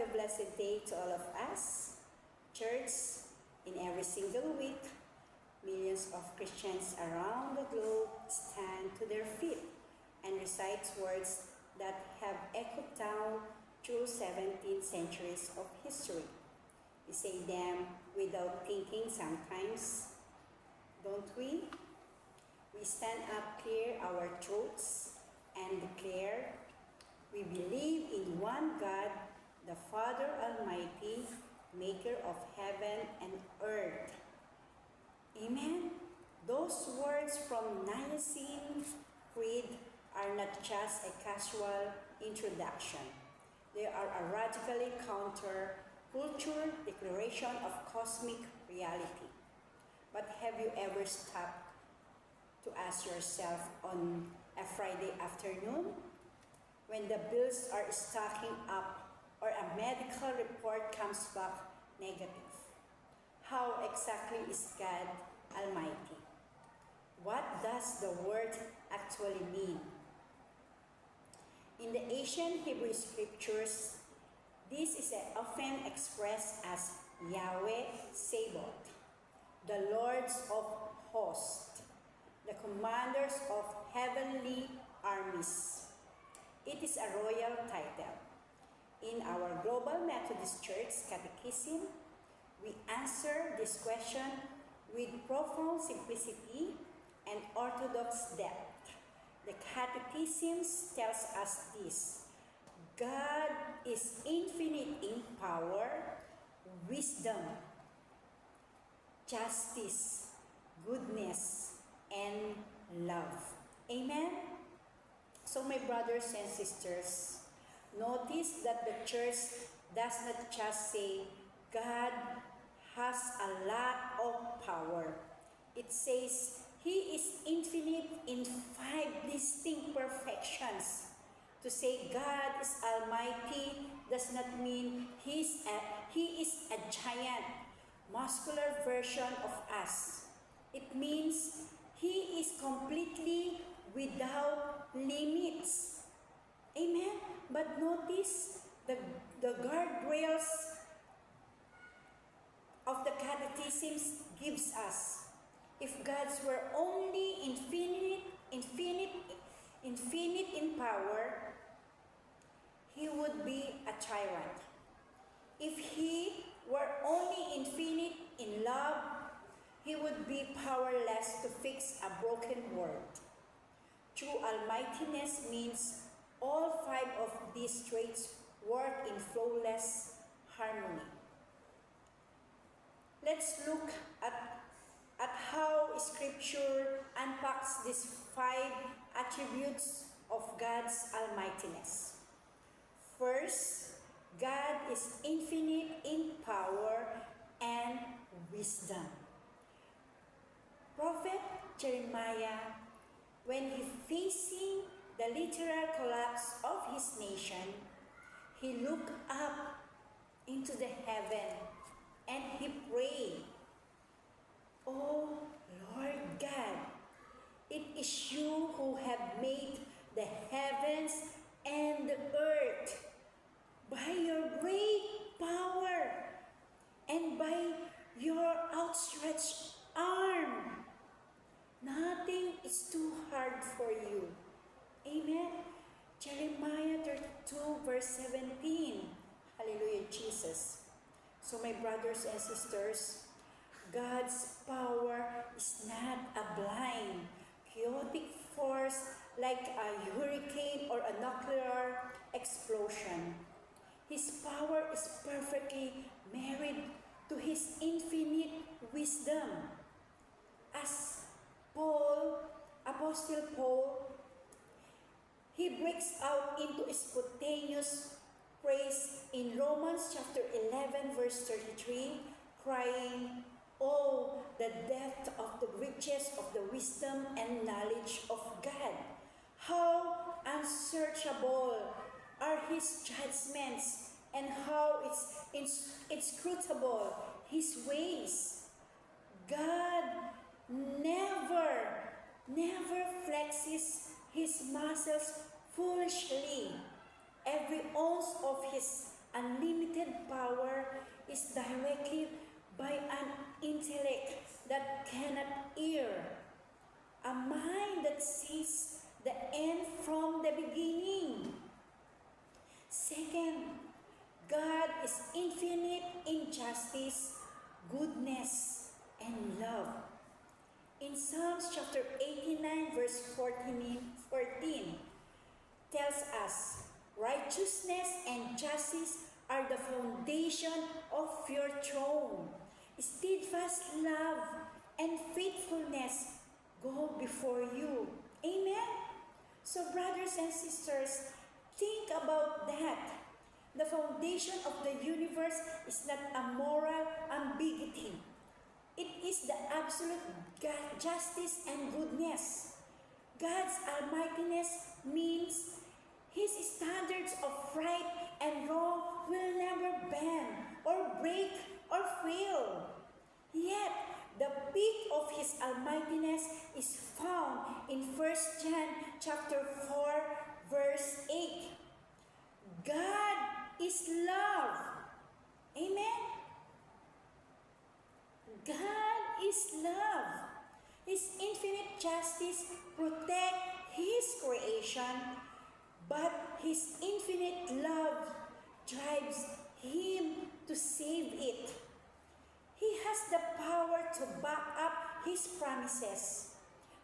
a blessed day to all of us. Church, in every single week, millions of Christians around the globe stand to their feet and recite words that have echoed down through 17 centuries of history. We say them without thinking sometimes, don't we? We stand up, clear our throats, and declare, we believe in one God, the Father Almighty, maker of heaven and earth. Amen? Those words from Nicene Creed are not just a casual introduction. They are a radically counter-culture declaration of cosmic reality. But have you ever stopped to ask yourself on a Friday afternoon, when the bills are stacking up or a medical report comes back negative, how exactly is God Almighty? What does the word actually mean? In the ancient Hebrew scriptures, this is often expressed as Yahweh Sabaoth, the Lords of Hosts, the commanders of heavenly armies. It is a royal title. In our Global Methodist Church Catechism, we answer this question with profound simplicity and orthodox depth. The Catechism tells us this: God is infinite in power, wisdom, justice, goodness, and love. Amen? So my brothers and sisters, notice that the church does not just say God has a lot of power. It says He is infinite in 5 distinct perfections. To say God is almighty does not mean He is a giant, muscular version of us. It means He is completely without limits. Amen? But notice the guardrails of the Catechism gives us. If God were only infinite in power, He would be a tyrant. If He were only infinite in love, He would be powerless to fix a broken world. True almightiness means all 5 of these traits work in flawless harmony. Let's look at how Scripture unpacks these 5 attributes of God's almightiness. First, God is infinite in power and wisdom. Prophet Jeremiah, when he facing the literal collapse of his nation, he looked up into the heaven and he prayed, "Oh Lord God, it is you who have made the heavens and the earth by your great power and by your outstretched arm. Nothing is too hard for you." Amen. Jeremiah 32 verse 17. Hallelujah, Jesus. So my brothers and sisters, God's power is not a blind, chaotic force like a hurricane or a nuclear explosion. His power is perfectly married to His infinite wisdom. As Apostle Paul, he breaks out into spontaneous praise in Romans chapter 11 verse 33, crying, "Oh, the depth of the riches of the wisdom and knowledge of God! How unsearchable are His judgments, and how inscrutable His ways! God never flexes His muscles foolishly. Every ounce of His unlimited unlimited power is directly by an intellect that cannot hear, a mind that sees the end from the beginning. Second, God is infinite in justice, goodness, and love. In Psalms chapter 89 verse 14 tells us, righteousness and justice are the foundation of your throne. Steadfast love and faithfulness go before you. Amen? So brothers and sisters, think about that. The foundation of the universe is not a moral ambiguity. It is the absolute justice and goodness. God's almightiness means His standards of right and wrong will never bend or break or fail. Yet, the peak of His almightiness is found in 1 John chapter 4 verse 8. God is love. Amen? God is love. His infinite justice protects His creation, but His infinite love drives Him to save it. He has the power to back up His promises,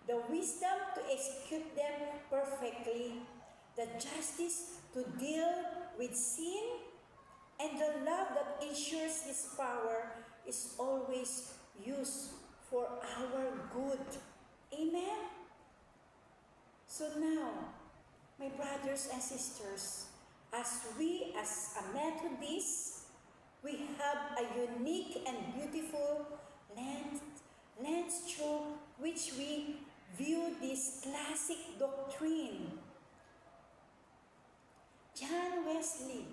the wisdom to execute them perfectly, the justice to deal with sin, and the love that ensures His power is always used for our good. Amen? So now, my brothers and sisters, as a Methodist, we have a unique and beautiful lens through which we view this classic doctrine. John Wesley,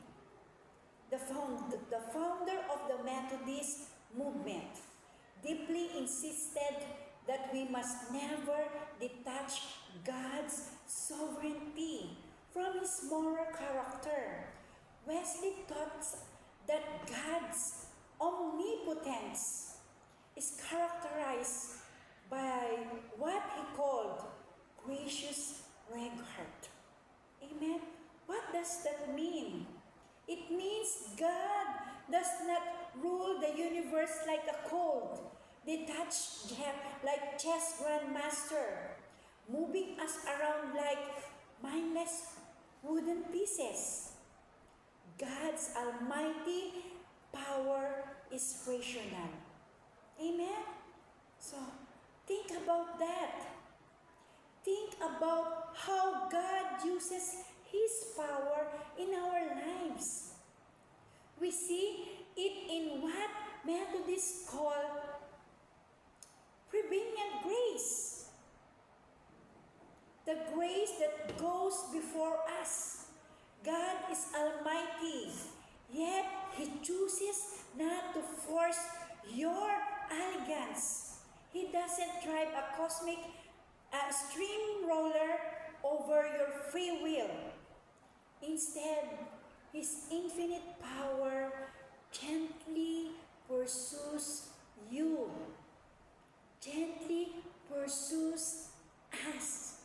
the founder of the Methodist movement, deeply insisted that we must never detach God's sovereignty from His moral character. Wesley taught that God's omnipotence is characterized by what he called gracious regard. Amen? What does that mean? It means God does not rule the universe like a cold, detached like chess grandmaster, moving us around like mindless wooden pieces. God's almighty power is rational. Amen? So, think about that. Think about how God uses His power in our lives. We see it in what Methodists call prevenient grace. The grace that goes before us. God is almighty, yet He chooses not to force your elegance. He doesn't drive a cosmic steamroller over your free will. Instead, His infinite power gently pursues you, gently pursues us.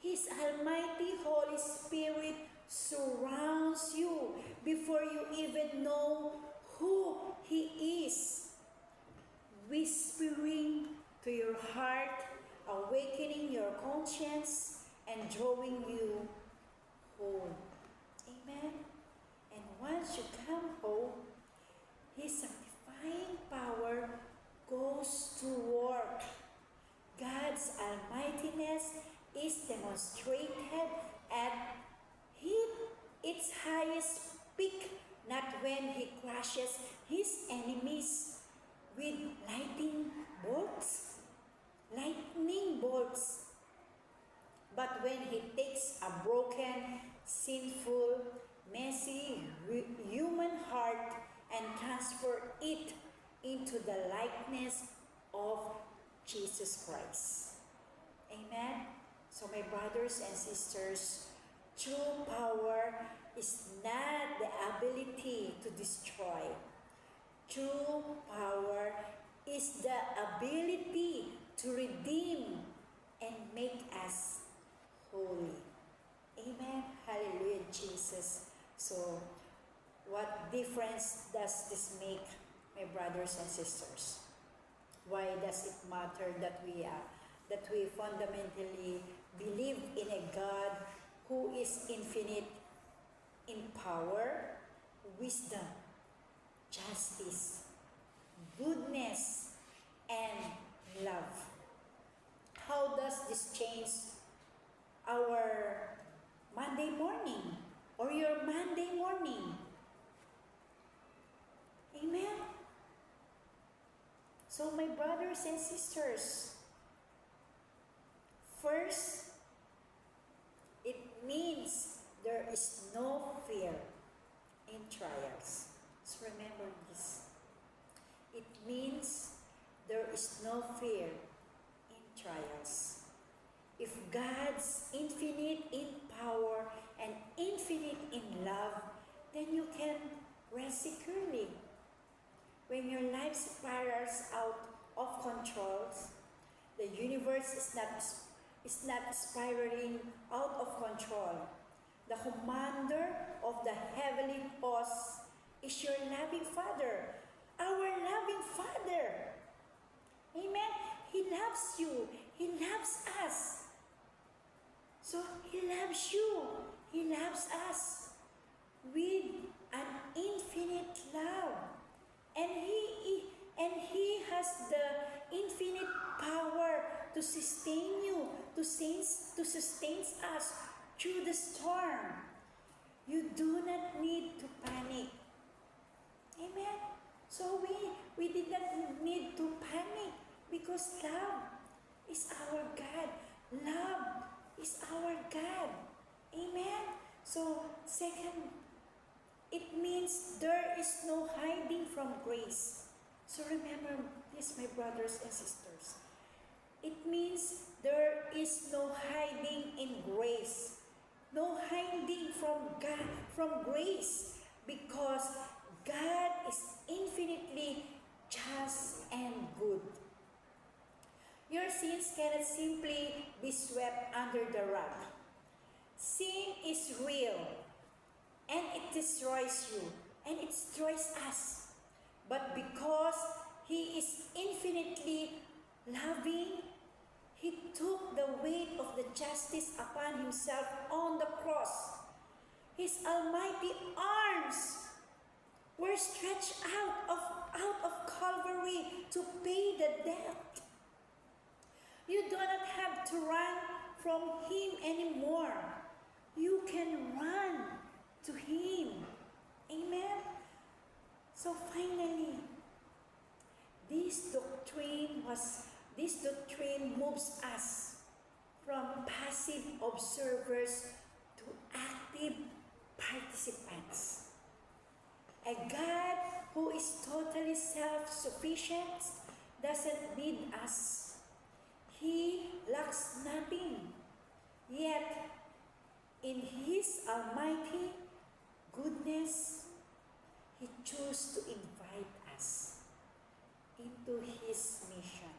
His almighty Holy Spirit surrounds you before you even know who He is, whispering to your heart, awakening your conscience, and drawing you home. Amen? And once you come home, His sanctifying power goes to work. God's almightiness is demonstrated at its highest peak, not when He crushes His enemies with lightning bolts, but when He takes a broken, sinful, messy human heart and transfer it into the likeness of Jesus Christ. Amen? So my brothers and sisters, true power is not the ability to destroy. True power is the ability to redeem and make us holy. Amen. Hallelujah, Jesus. So, what difference does this make, my brothers and sisters? Why does it matter that we fundamentally believe in a God who is infinite in power, wisdom, justice, goodness, and love? How does this change our Monday morning or your Monday morning? Amen? So my brothers and sisters, first, it means there is no fear in trials. So remember this. It means there is no fear in trials. If God's infinite in power and infinite in love, then you can rest securely. When your life spirals out of control, the universe is not spiraling out of control. The commander of the heavenly hosts is your loving Father, our loving Father. Amen? He loves you. He loves us. So He loves you. He loves us with an infinite love. And He has the infinite power to sustain you, to sustain us through the storm. You do not need to panic. Amen? So we did not need to panic because love is our God. Love is our God. Amen? So, second, it means there is no hiding from grace. So remember this, my brothers and sisters. It means there is no hiding in grace. No hiding from God, from grace, because God is infinitely just and good. Your sins cannot simply be swept under the rug. Sin is real, and it destroys you, and it destroys us. But because He is infinitely loving, He took the weight of the justice upon Himself on the cross. His almighty arms were stretched out of Calvary to pay the debt. You do not have to run from Him anymore. You can run to Him. Amen? So finally, this doctrine moves us from passive observers to active participants. A God who is totally self-sufficient doesn't need us. He lacks nothing. Yet, in His almighty goodness, He chose to invite us into His mission.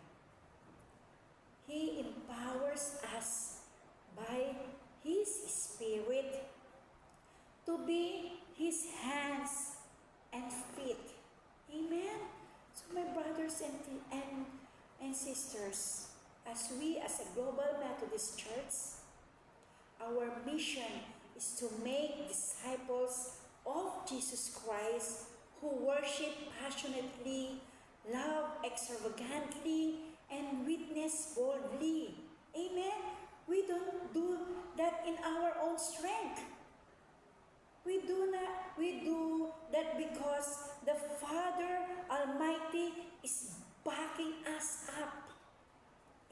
He empowers us by His Spirit to be His hands and feet. Amen? So my brothers and sisters, as a Global Methodist Church, our mission is to make disciples of Jesus Christ who worship passionately, love extravagantly, and witness boldly. Amen? We don't do that in our own strength. We do that because the Father Almighty is backing us up.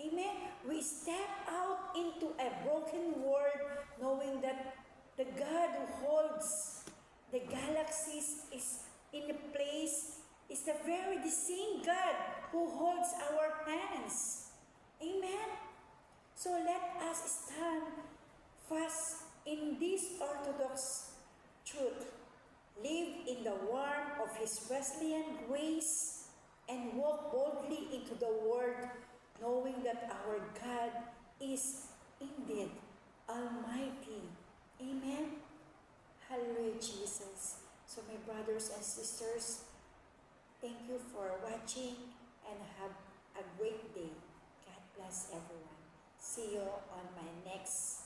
Amen? We step out into a broken world knowing that the God who holds the galaxies is in a place, is the same God who holds our hands. Amen? So let us stand fast in this orthodox truth. Live in the warmth of His Wesleyan grace and walk boldly into the world, knowing that our God is indeed Almighty. Amen? Hallelujah, Jesus. So my brothers and sisters, thank you for watching and have a great day. God bless everyone. See you on my next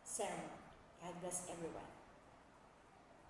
sermon. God bless everyone.